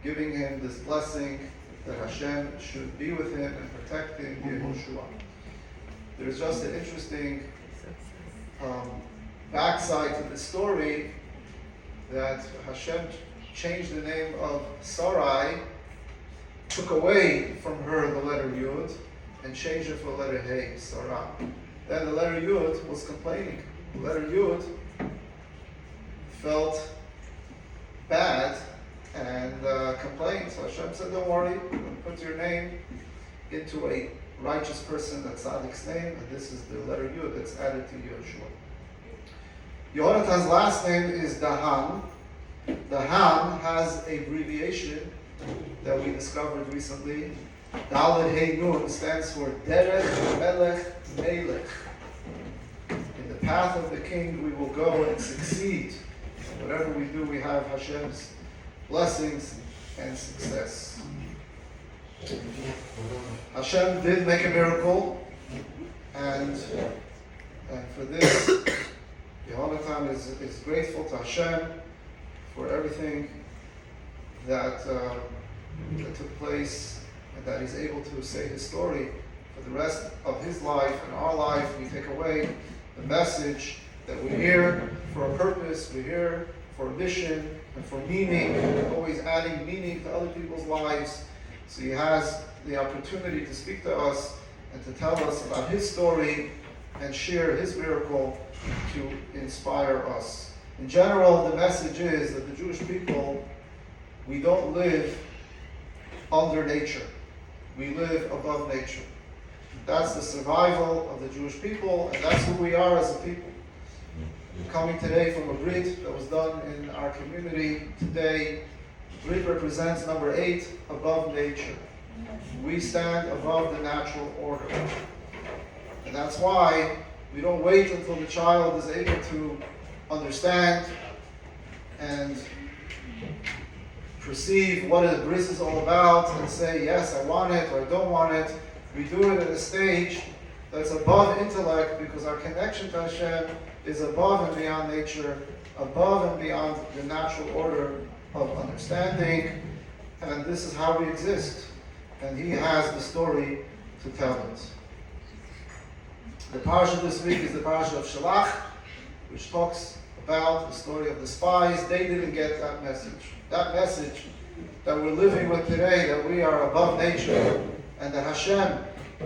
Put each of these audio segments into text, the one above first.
giving him this blessing that Hashem should be with him and protect him in Yehoshua. There's just an interesting backside to the story that Hashem changed the name of Sarai, took away from her the letter Yud, and changed it for the letter Hey, Sarah. Then the letter Yud was complaining. The letter Yud felt bad and complained. So Hashem said, don't worry, I'm going to put your name into a righteous person, that's Tzadik's name, and this is the letter Yud that's added to Yehoshua. Yehonatan's last name is Dahan. Dahan has a abbreviation that we discovered recently. Daled Hey Nun stands for Derech Melech Melech. In the path of the king we will go and succeed. And whatever we do, we have Hashem's blessings and success. Hashem did make a miracle, and for this, Yehonatan is grateful to Hashem for everything that took place, and that he's able to say his story for the rest of his life and our life. We take away the message that we're here for a purpose, we're here for a mission and for meaning, always adding meaning to other people's lives. So he has the opportunity to speak to us and to tell us about his story and share his miracle to inspire us. In general, the message is that the Jewish people, we don't live under nature. We live above nature. That's the survival of the Jewish people, and that's who we are as a people. We're coming today from a brit that was done in our community today. Brit represents number 8, above nature. We stand above the natural order. And that's why we don't wait until the child is able to understand and perceive what a bris is all about and say, yes, I want it, or I don't want it. We do it at a stage that's above intellect, because our connection to Hashem is above and beyond nature, above and beyond the natural order of understanding. And this is how we exist. And he has the story to tell it. The parasha this week is the parasha of Shalach, which talks about the story of the spies. They didn't get that message. That message that we're living with today, that we are above nature and that Hashem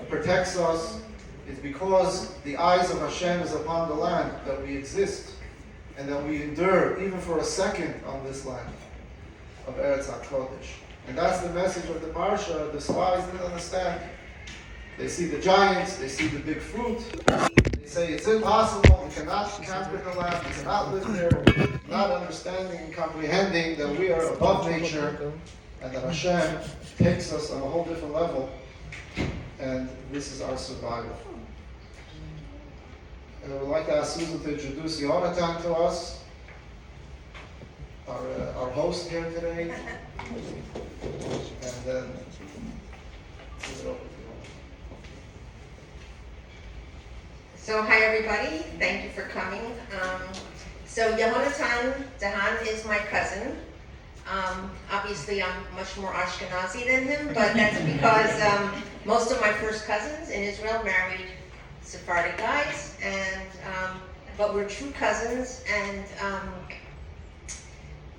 protects us, is because the eyes of Hashem is upon the land, that we exist and that we endure even for a second on this land of Eretz HaKodesh. And that's the message of the parsha. The spies didn't understand. They see the giants, they see the big fruit. They say it's impossible, we cannot conquer the land, we cannot live there, not understanding and comprehending that we are above nature and that Hashem takes us on a whole different level, and this is our survival. And I would like to ask Susan to introduce Yonatan to us, our host here today, and then give it over to you. So hi everybody, thank you for coming. So Yehonatan Dahan is my cousin. Obviously I'm much more Ashkenazi than him, but that's because most of my first cousins in Israel married Sephardic guys, and but we're true cousins. And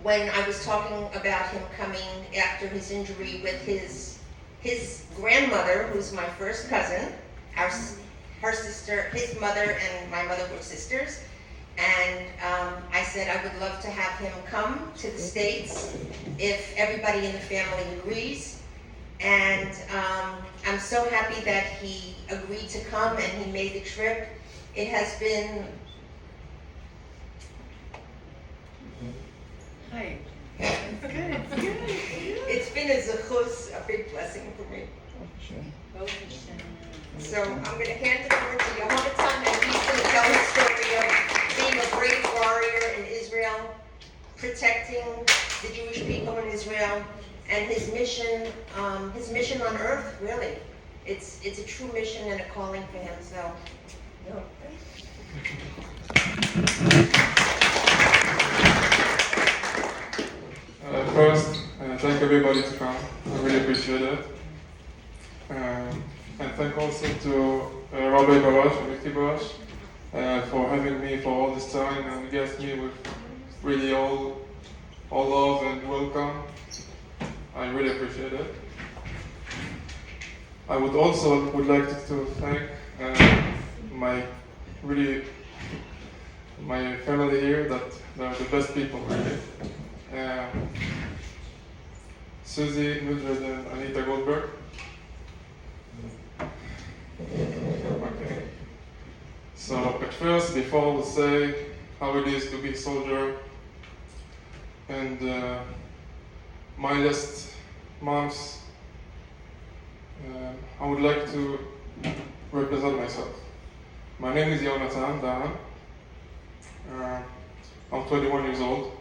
when I was talking about him coming after his injury with his grandmother, who's my first cousin, her sister, his mother and my mother were sisters, and I said I would love to have him come to the States if everybody in the family agrees. And I'm so happy that he agreed to come and he made the trip. It has been... Hi. It's good, it's good. It's been a zechus, a big blessing for me. So I'm going to hand it over to Yehonatan, and he's going to tell his story of being a great warrior in Israel, protecting the Jewish people in Israel, and his mission on earth, really. It's a true mission and a calling for him. So, First, and thank everybody to come. I really appreciate it. And thank also to Rabbi Barash and Mifti Barash for having me for all this time and guest me with really all love and welcome. I really appreciate it. I would like to thank my family here, that they're the best people really. Susie, Mildred, and Anita Goldberg. Okay. So at first, before I will say how it is to be a soldier and my last months, I would like to represent myself. My name is Yonatan Dahan. I'm 21 years old.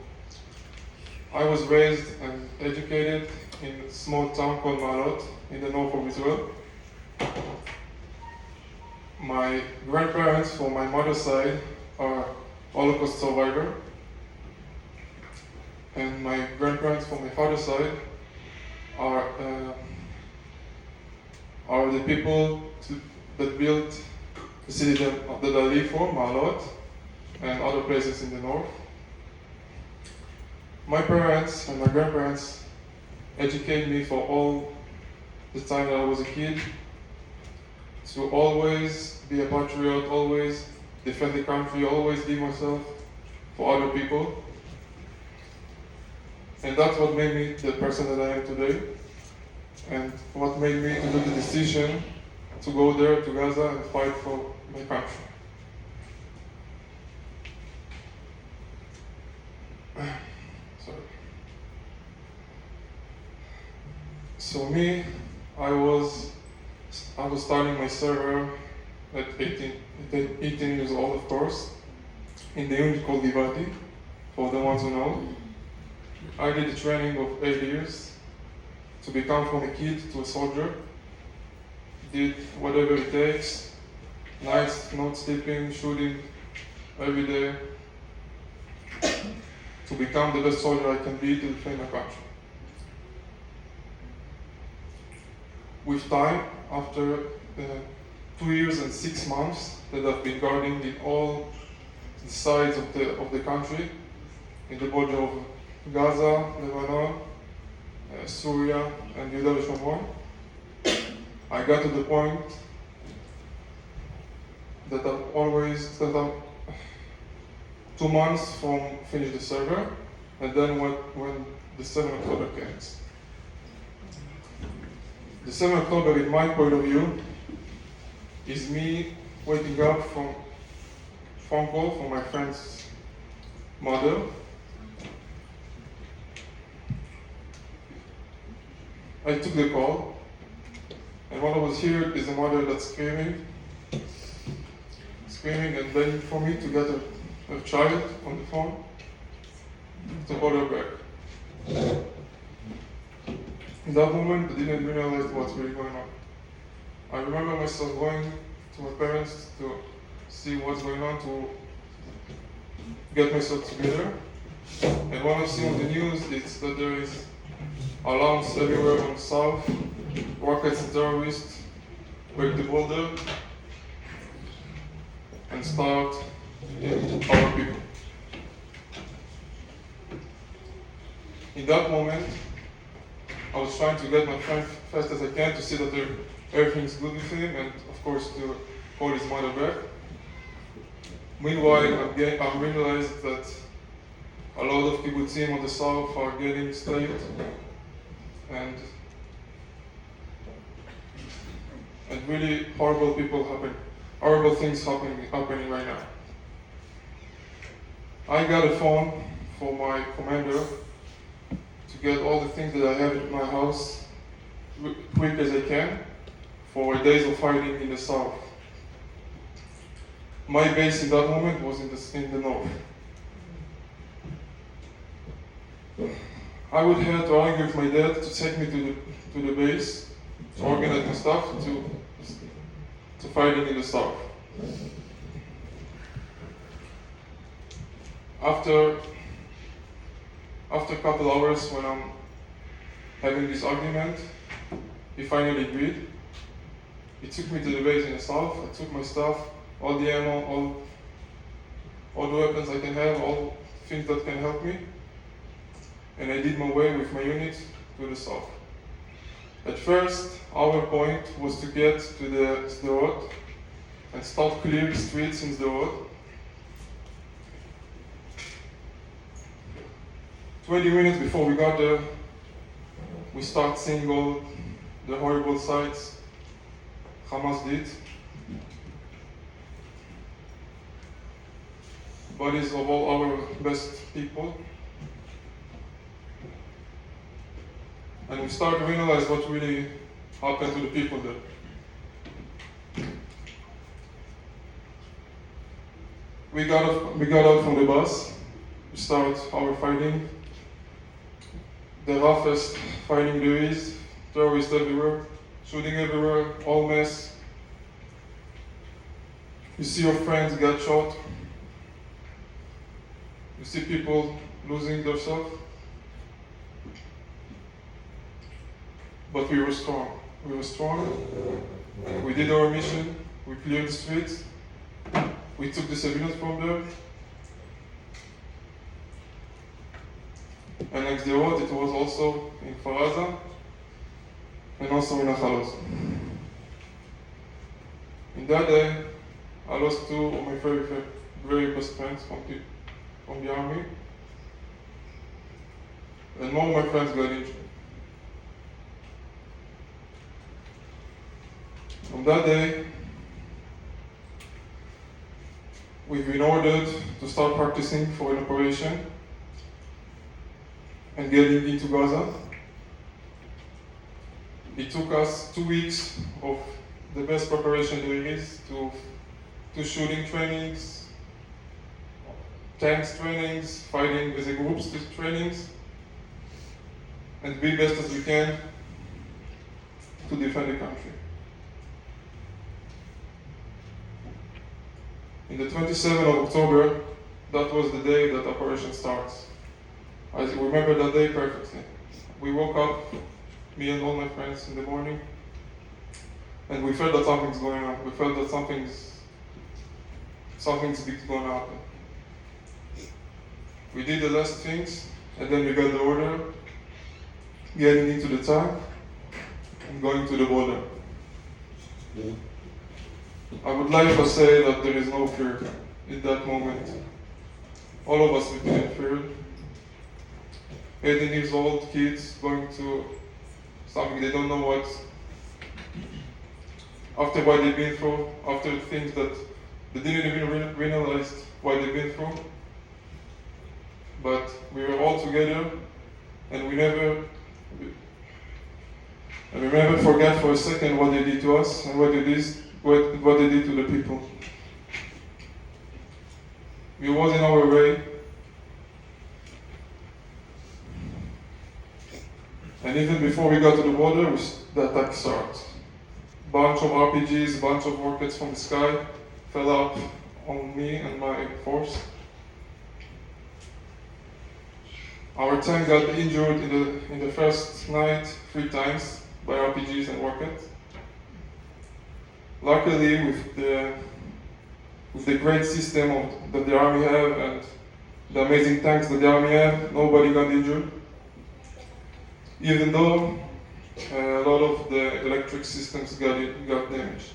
I was raised and educated in a small town called Maalot in the north of Israel. My grandparents from my mother's side are Holocaust survivors, and my grandparents from my father's side are the people that built the city that I live for, Maalot, and other places in the north. My parents and my grandparents educated me for all the time that I was a kid to always be a patriot, always defend the country, always leave myself for other people. And that's what made me the person that I am today, and what made me to do the decision to go there to Gaza and fight for my country. Sorry. So me, I was starting my server at 18 years old, of course, in the unit called Givati, for the ones who know. I did a training of 8 years to become from a kid to a soldier. Did whatever it takes, nights not sleeping, shooting every day, to become the best soldier I can be to defend my country. With time, after 2 years and 6 months that I've been guarding in all the sides of the country, in the border of Gaza, Lebanon, Syria, and Yehuda v'Shomron, I got to the point that I'm 2 months from finish the server, and then when the 7th October came. The 7th October, in my point of view, is me waking up from phone call from my friend's mother. I took the call, and what I was hearing is a mother that's screaming, and then for me to get a child on the phone to call her back. In that moment, I didn't realize what's really going on. I remember myself going to my parents to see what's going on, to get myself together. And what I see on the news is that there is alarms everywhere on the south, rockets and terrorists break the border and start hitting our people. In that moment, I was trying to get my friend fast as I can to see that everything's good with him, and of course to call his mother back. Meanwhile, I realized that a lot of kibbutzim on the south are getting enslaved, and really horrible things happening right now. I got a phone for my commander to get all the things that I have in my house quick as I can for days of fighting in the south. My base in that moment was in the north. I would have to argue with my dad to take me to the base, to organize my stuff, to fighting in the south. After a couple hours, when I'm having this argument, he finally agreed. He took me to the base in the south. I took my stuff, all the ammo, all the weapons I can have, all things that can help me, and I did my way with my unit to the south. At first, our point was to get to the road and start clearing streets in the road. 20 minutes before we got there, we start seeing all the horrible sights Hamas did. Bodies of all our best people. And we start to realize what really happened to the people there. We got out from the bus, we start our fighting. The roughest fighting there is, terrorists everywhere, shooting everywhere, all mess. You see your friends get shot. You see people losing themselves. But we were strong. We were strong. We did our mission. We cleared the streets. We took the civilians from there. And next the road, it was also in Faraza and also in Achalos. In that day, I lost two of my very best friends from the army, and more of my friends got injured. On that day, we've been ordered to start practicing for an operation and getting into Gaza. It took us 2 weeks of the best preparation there is to shooting trainings, tanks trainings, fighting as a groups trainings, and be best as we can to defend the country. In the 27th of October, that was the day that operation starts. I remember that day perfectly. We woke up, me and all my friends in the morning, and we felt that something's going on. We felt that something's big going to happen. We did the last things, and then we got the order, getting into the tank and going to the border. I would like to say that there is no fear in that moment. All of us have been in fear. 18 years old kids going to something they don't know what. After what they've been through, after things that they didn't even realize what they've been through. But we were all together, and we never forget for a second what they did to us and what they did to the people. We was in our way, and even before we got to the border, the attack started. Bunch of RPGs, bunch of rockets from the sky fell up on me and my force. Our tank got injured in the first night 3 times by RPGs and rockets. Luckily, with the great system that the army have and the amazing tanks that the army have, nobody got injured. Even though a lot of the electric systems got damaged.